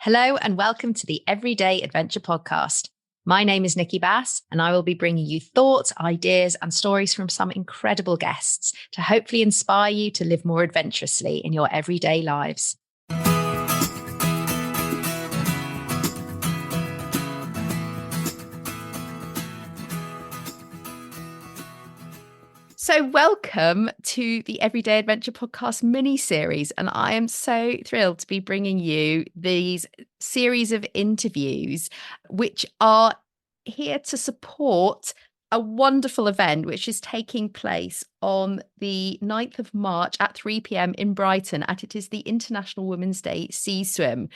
Hello and welcome to the Everyday Adventure Podcast. My name is Nicky Bass and I will be bringing you thoughts, ideas and stories from some incredible guests to hopefully inspire you to live more adventurously in your everyday lives. So welcome to the Everyday Adventure Podcast mini-series, and I am so thrilled to be bringing you these series of interviews which are here to support a wonderful event which is taking place on the 9th of March at 3 p.m. in Brighton, and it is the International Women's Day Sea Swim.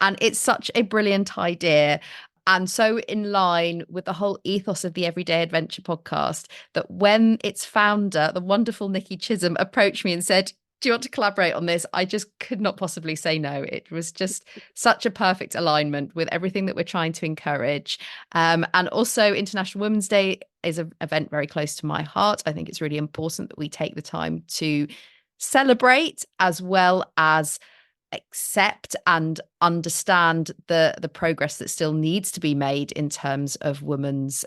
And it's such a brilliant idea. And so in line with the whole ethos of the Everyday Adventure Podcast, that when its founder, the wonderful Nicky Chisholm, approached me and said, do you want to collaborate on this? I just could not possibly say no. It was just such a perfect alignment with everything that we're trying to encourage. And also International Women's Day is an event very close to my heart. I think it's really important that we take the time to celebrate as well as accept and understand the progress that still needs to be made in terms of women's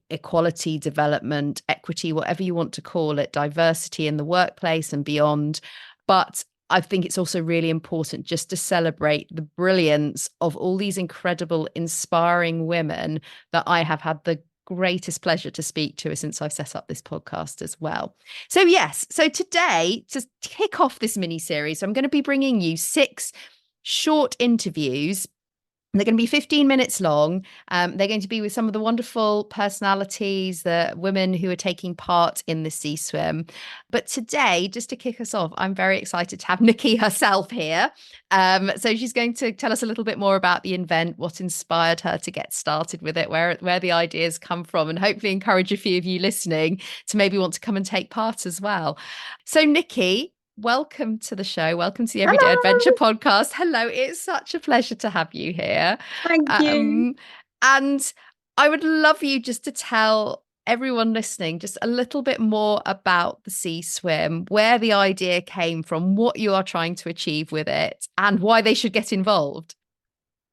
equality, development, equity, whatever you want to call it, diversity in the workplace and beyond. But I think it's also really important just to celebrate the brilliance of all these incredible, inspiring women that I have had the greatest pleasure to speak to since I've set up this podcast as well. So today, to kick off this mini series, I'm going to be bringing you 6 short interviews. They're going to be 15 minutes long. They're going to be with some of the wonderful personalities, the women who are taking part in the sea swim. But today, just to kick us off, I'm very excited to have Nicky herself here. So she's going to tell us a little bit more about the event, what inspired her to get started with it, where the ideas come from, and hopefully encourage a few of you listening to maybe want to come and take part as well. So Nicky, welcome to the show. Welcome to the Everyday Hello. Adventure Podcast. Hello, it's such a pleasure to have you here. Thank you. And I would love you just to tell everyone listening just a little bit more about the sea swim, where the idea came from, what you are trying to achieve with it, and why they should get involved.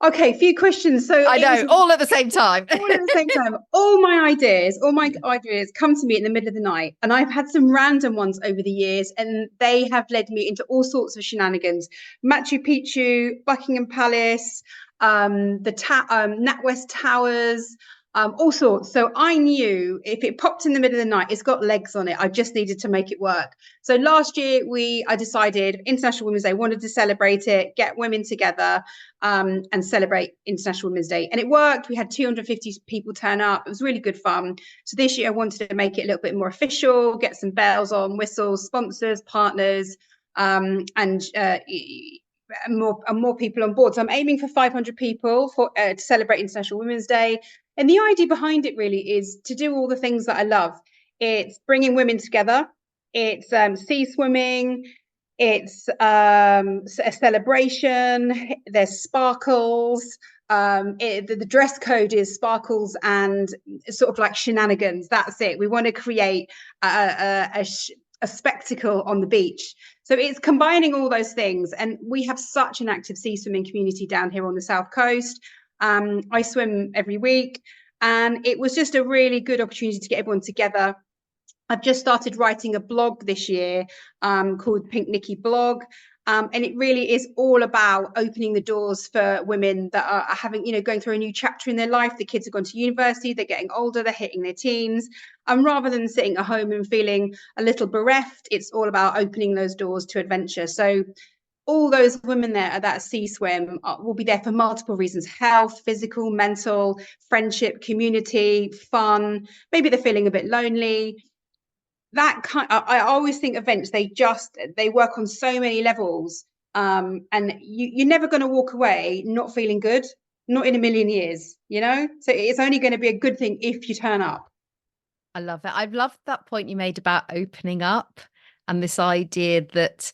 Okay, a few questions. So I know, all at the same time. all at the same time. All my ideas come to me in the middle of the night. And I've had some random ones over the years, and they have led me into all sorts of shenanigans. Machu Picchu, Buckingham Palace, NatWest Towers, all sorts. So I knew if it popped in the middle of the night, it's got legs on it. I just needed to make it work. So last year I decided International Women's Day, wanted to celebrate it, get women together and celebrate International Women's Day. And it worked. We had 250 people turn up. It was really good fun. So this year I wanted to make it a little bit more official, get some bells on, whistles, sponsors, partners, and more people on board. So I'm aiming for 500 people to celebrate International Women's Day. And the idea behind it really is to do all the things that I love. It's bringing women together. It's sea swimming. It's a celebration. There's sparkles. The dress code is sparkles and sort of like shenanigans. That's it. We want to create a spectacle on the beach. So it's combining all those things. And we have such an active sea swimming community down here on the South Coast. I swim every week, and it was just a really good opportunity to get everyone together. I've just started writing a blog this year called Pink Nicky Blog. And it really is all about opening the doors for women that are having, going through a new chapter in their life. The kids have gone to university, they're getting older, they're hitting their teens. And rather than sitting at home and feeling a little bereft, it's all about opening those doors to adventure. So all those women there at that sea swim will be there for multiple reasons: health, physical, mental, friendship, community, fun. Maybe they're feeling a bit lonely. I always think events, they work on so many levels, and you're never going to walk away not feeling good, not in a million years, so it's only going to be a good thing if you turn up. I love that. I've loved that point you made about opening up, and this idea that,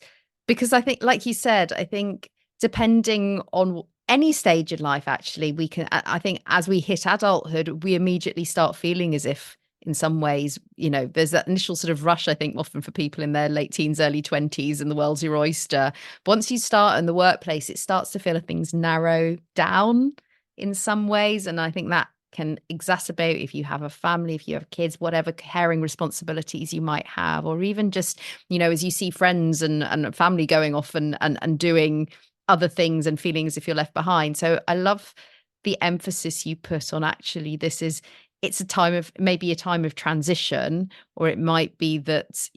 because I think, like you said, I think depending on any stage in life, actually, I think as we hit adulthood, we immediately start feeling as if in some ways. There's that initial sort of rush, I think, often for people in their late teens, early 20s, and the world's your oyster. But once you start in the workplace, it starts to feel like things narrow down in some ways. And I think that can exacerbate if you have a family, if you have kids, whatever caring responsibilities you might have, or even just, as you see friends and family going off and doing other things and feeling as if you're left behind. So I love the emphasis you put on actually it's maybe a time of transition, or it might be that,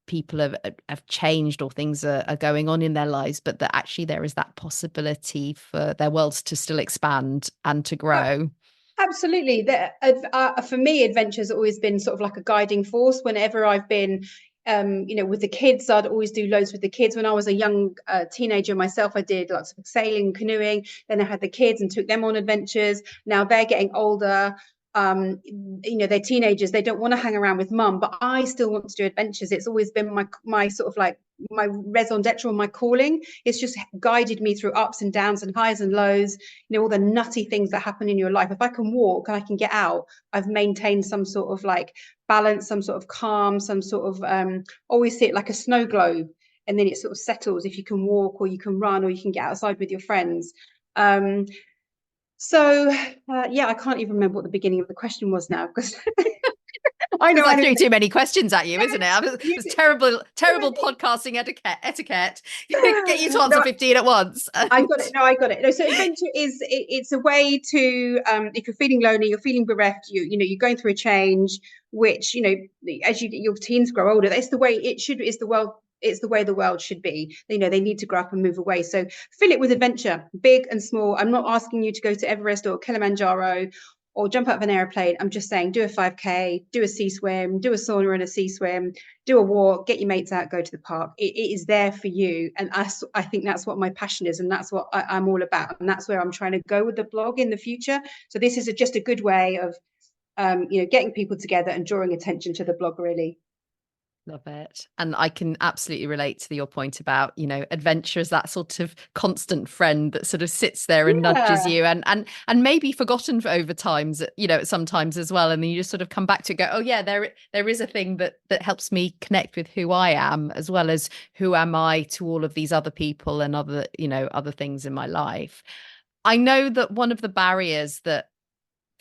people have changed or things are going on in their lives, but that actually there is that possibility for their worlds to still expand and to grow. Absolutely. For me, adventure's always been sort of like a guiding force. Whenever I've been, with the kids, I'd always do loads with the kids. When I was a young teenager myself, I did lots of sailing, canoeing. Then I had the kids and took them on adventures. Now they're getting older. They're teenagers. They don't want to hang around with mum, but I still want to do adventures. It's always been my sort of like my raison d'etre, or my calling. It's just guided me through ups and downs and highs and lows, all the nutty things that happen in your life. If I can walk and I can get out, I've maintained some sort of like balance, some sort of calm, some sort of always see it like a snow globe, and then it sort of settles if you can walk or you can run or you can get outside with your friends. I can't even remember what the beginning of the question was now, because I know I threw too many questions at you, isn't it? It's terrible podcasting etiquette. Get you to answer 15 at once. I got it. No, I got it. No, so adventure it's a way to, if you're feeling lonely, you're feeling bereft, you're going through a change, which, as your teens grow older, that's the way it should, is the world. It's the way the world should be. They need to grow up and move away. So fill it with adventure, big and small. I'm not asking you to go to Everest or Kilimanjaro or jump out of an airplane. I'm just saying, do a 5K, do a sea swim, do a sauna and a sea swim, do a walk, get your mates out, go to the park. It is there for you. And I think that's what my passion is. And that's what I'm all about. And that's where I'm trying to go with the blog in the future. So this is just a good way of, getting people together and drawing attention to the blog, really. Love it. And I can absolutely relate to your point about, adventure as that sort of constant friend that sort of sits there and nudges you and maybe forgotten over times, sometimes as well. And then you just sort of come back to go, oh yeah, there is a thing that helps me connect with who I am, as well as who am I to all of these other people and other things in my life. I know that one of the barriers that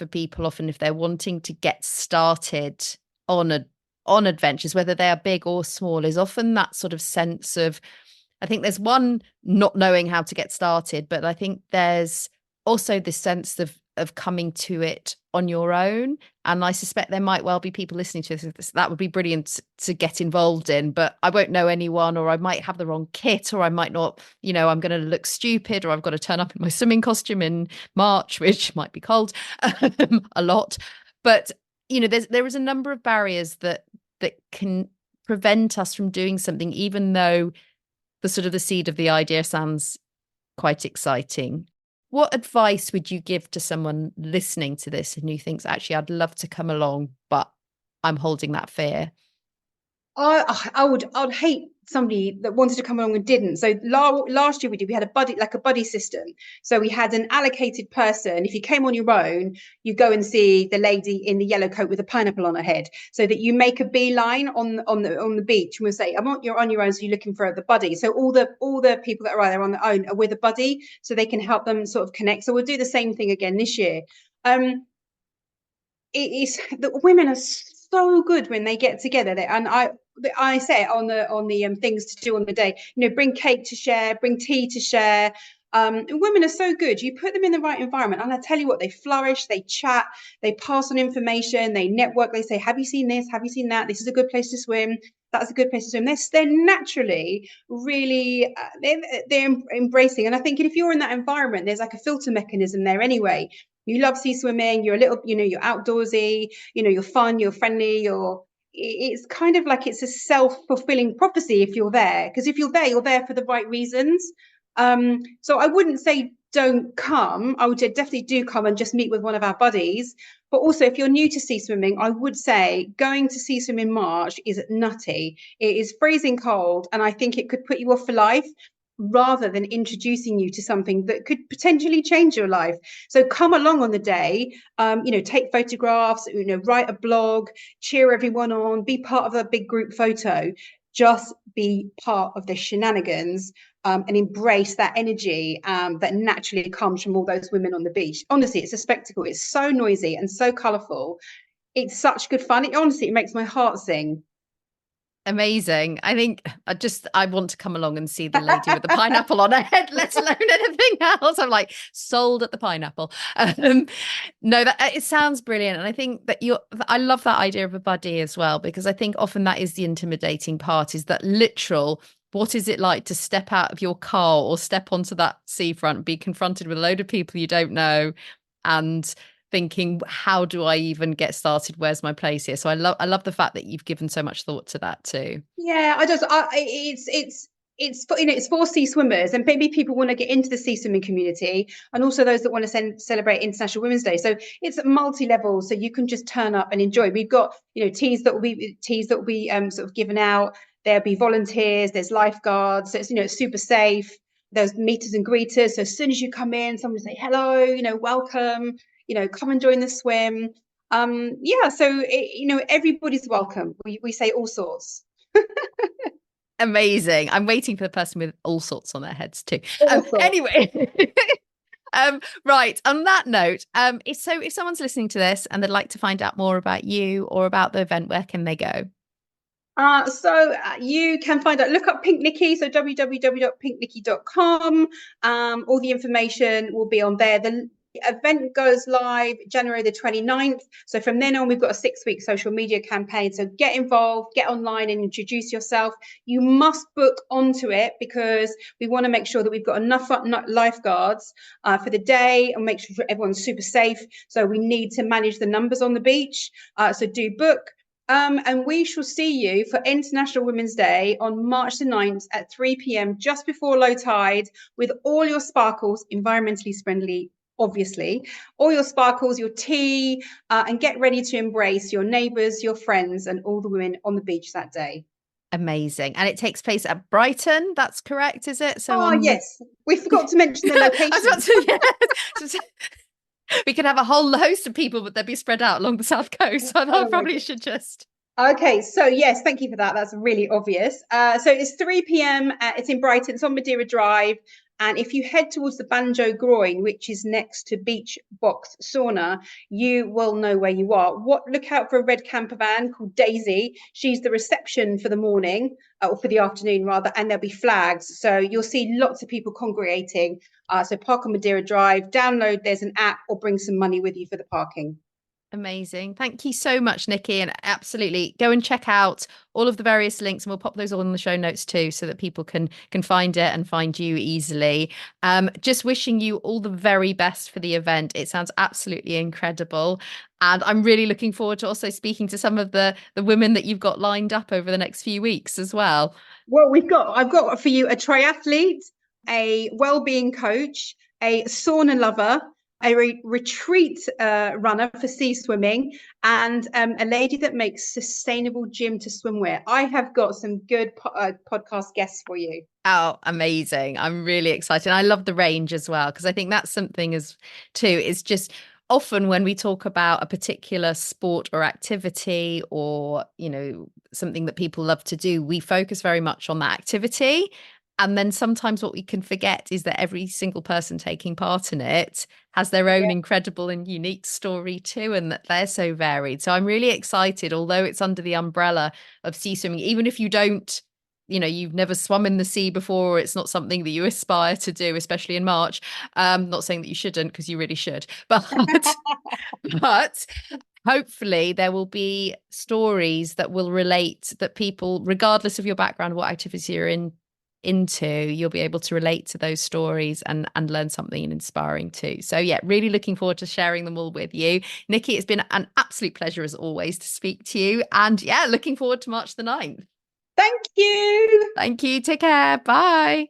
for people often, if they're wanting to get started on adventures, whether they are big or small, is often that sort of sense of, I think there's one, not knowing how to get started, but I think there's also this sense of coming to it on your own. And I suspect there might well be people listening to this that would be brilliant to get involved in, but I won't know anyone, or I might have the wrong kit, or I might not, I'm going to look stupid, or I've got to turn up in my swimming costume in March, which might be cold a lot. But there is a number of barriers that can prevent us from doing something, even though the sort of the seed of the idea sounds quite exciting. What advice would you give to someone listening to this and who thinks, actually, I'd love to come along, but I'm holding that fear? I'd hate somebody that wanted to come along and didn't. So last year we had a buddy system. So we had an allocated person. If you came on your own, you go and see the lady in the yellow coat with a pineapple on her head, so that you make a beeline on the beach, and we'll say, you're on your own, so you're looking for the buddy. So all the people that are either on their own are with a buddy, so they can help them sort of connect. So we'll do the same thing again this year. It is the women are so good when they get together. I say it on the things to do on the day. Bring cake to share, bring tea to share. Women are so good. You put them in the right environment, and I tell you what, they flourish. They chat. They pass on information. They network. They say, "Have you seen this? Have you seen that? This is a good place to swim. That's a good place to swim." They're naturally really they're embracing. And I think if you're in that environment, there's like a filter mechanism there anyway. You love sea swimming. You're a little, you're outdoorsy. You're fun. You're friendly. It's kind of like it's a self-fulfilling prophecy if you're there, because if you're there for the right reasons. So I wouldn't say don't come. I would definitely do come and just meet with one of our buddies. But also, if you're new to sea swimming, I would say going to sea swim in March is nutty. It is freezing cold, and I think it could put you off for life. rather than introducing you to something that could potentially change your life. So come along on the day, take photographs, write a blog, cheer everyone on, be part of a big group photo. Just be part of the shenanigans, and embrace that energy that naturally comes from all those women on the beach. Honestly, it's a spectacle. It's so noisy and so colourful. It's such good fun. It makes my heart sing. Amazing. I think I want to come along and see the lady with the pineapple on her head, let alone anything else. I'm like sold at the pineapple. No, that it sounds brilliant. And I think that I love that idea of a buddy as well, because I think often that is the intimidating part, is that literal, what is it like to step out of your car or step onto that seafront, be confronted with a load of people you don't know, and thinking, how do I even get started? Where's my place here? So I love the fact that you've given so much thought to that too. Yeah, it's for sea swimmers, and maybe people want to get into the sea swimming community, and also those that want to celebrate International Women's Day. So it's multi-level, so you can just turn up and enjoy. We've got teas that will be sort of given out. There'll be volunteers. There's lifeguards. So it's super safe. There's meeters and greeters. So as soon as you come in, someone will say hello. Welcome. Come and join the swim. Yeah. So everybody's welcome. We say all sorts. Amazing. I'm waiting for the person with all sorts on their heads too. All sorts. Anyway, right. On that note, if someone's listening to this and they'd like to find out more about you or about the event, where can they go? You can look up Pink Nicky, so www.pinknicky.com. All the information will be on there. The event goes live January the 29th. So from then on, we've got a 6-week social media campaign. So get involved, get online and introduce yourself. You must book onto it, because we want to make sure that we've got enough lifeguards for the day, and make sure everyone's super safe. So we need to manage the numbers on the beach. So do book. And we shall see you for International Women's Day on March the 9th at 3 p.m, just before low tide, with all your sparkles, environmentally friendly, obviously, all your sparkles, your tea, and get ready to embrace your neighbours, your friends, and all the women on the beach that day. Amazing. And it takes place at Brighton. That's correct, is it? So yes. We forgot to mention the location. I was about to, yes. We could have a whole host of people, but they'd be spread out along the south coast. So I thought probably should just. Okay, so yes, thank you for that. That's really obvious. So it's 3 p.m. It's in Brighton. It's on Madeira Drive. And if you head towards the Banjo Groin, which is next to Beach Box Sauna, you will know where you are. Look out for a red camper van called Daisy. She's the reception for the morning, or for the afternoon rather, and there'll be flags. So you'll see lots of people congregating. So park on Madeira Drive, download, there's an app, or bring some money with you for the parking. Amazing. Thank you so much, Nicky. And absolutely go and check out all of the various links, and we'll pop those all in the show notes too, so that people can find it and find you easily. Just wishing you all the very best for the event. It sounds absolutely incredible. And I'm really looking forward to also speaking to some of the women that you've got lined up over the next few weeks as well. Well, I've got for you a triathlete, a well-being coach, a sauna lover, a retreat runner for sea swimming, and a lady that makes sustainable gym to swimwear. I have got some good podcast guests for you. Oh, amazing. I'm really excited. I love the range as well, because I think that's something as too, is just often when we talk about a particular sport or activity, or, something that people love to do, we focus very much on that activity. And then sometimes what we can forget is that every single person taking part in it has their own incredible and unique story too, and that they're so varied. So I'm really excited, although it's under the umbrella of sea swimming, even if you don't, you've never swum in the sea before, or it's not something that you aspire to do, especially in March. Not saying that you shouldn't, because you really should. But hopefully there will be stories that will relate, that people, regardless of your background, what activity you're into, you'll be able to relate to those stories and learn something inspiring too. So yeah, really looking forward to sharing them all with you. Nicky, it's been an absolute pleasure as always to speak to you, and yeah, looking forward to March the 9th. Thank you. Take care. Bye.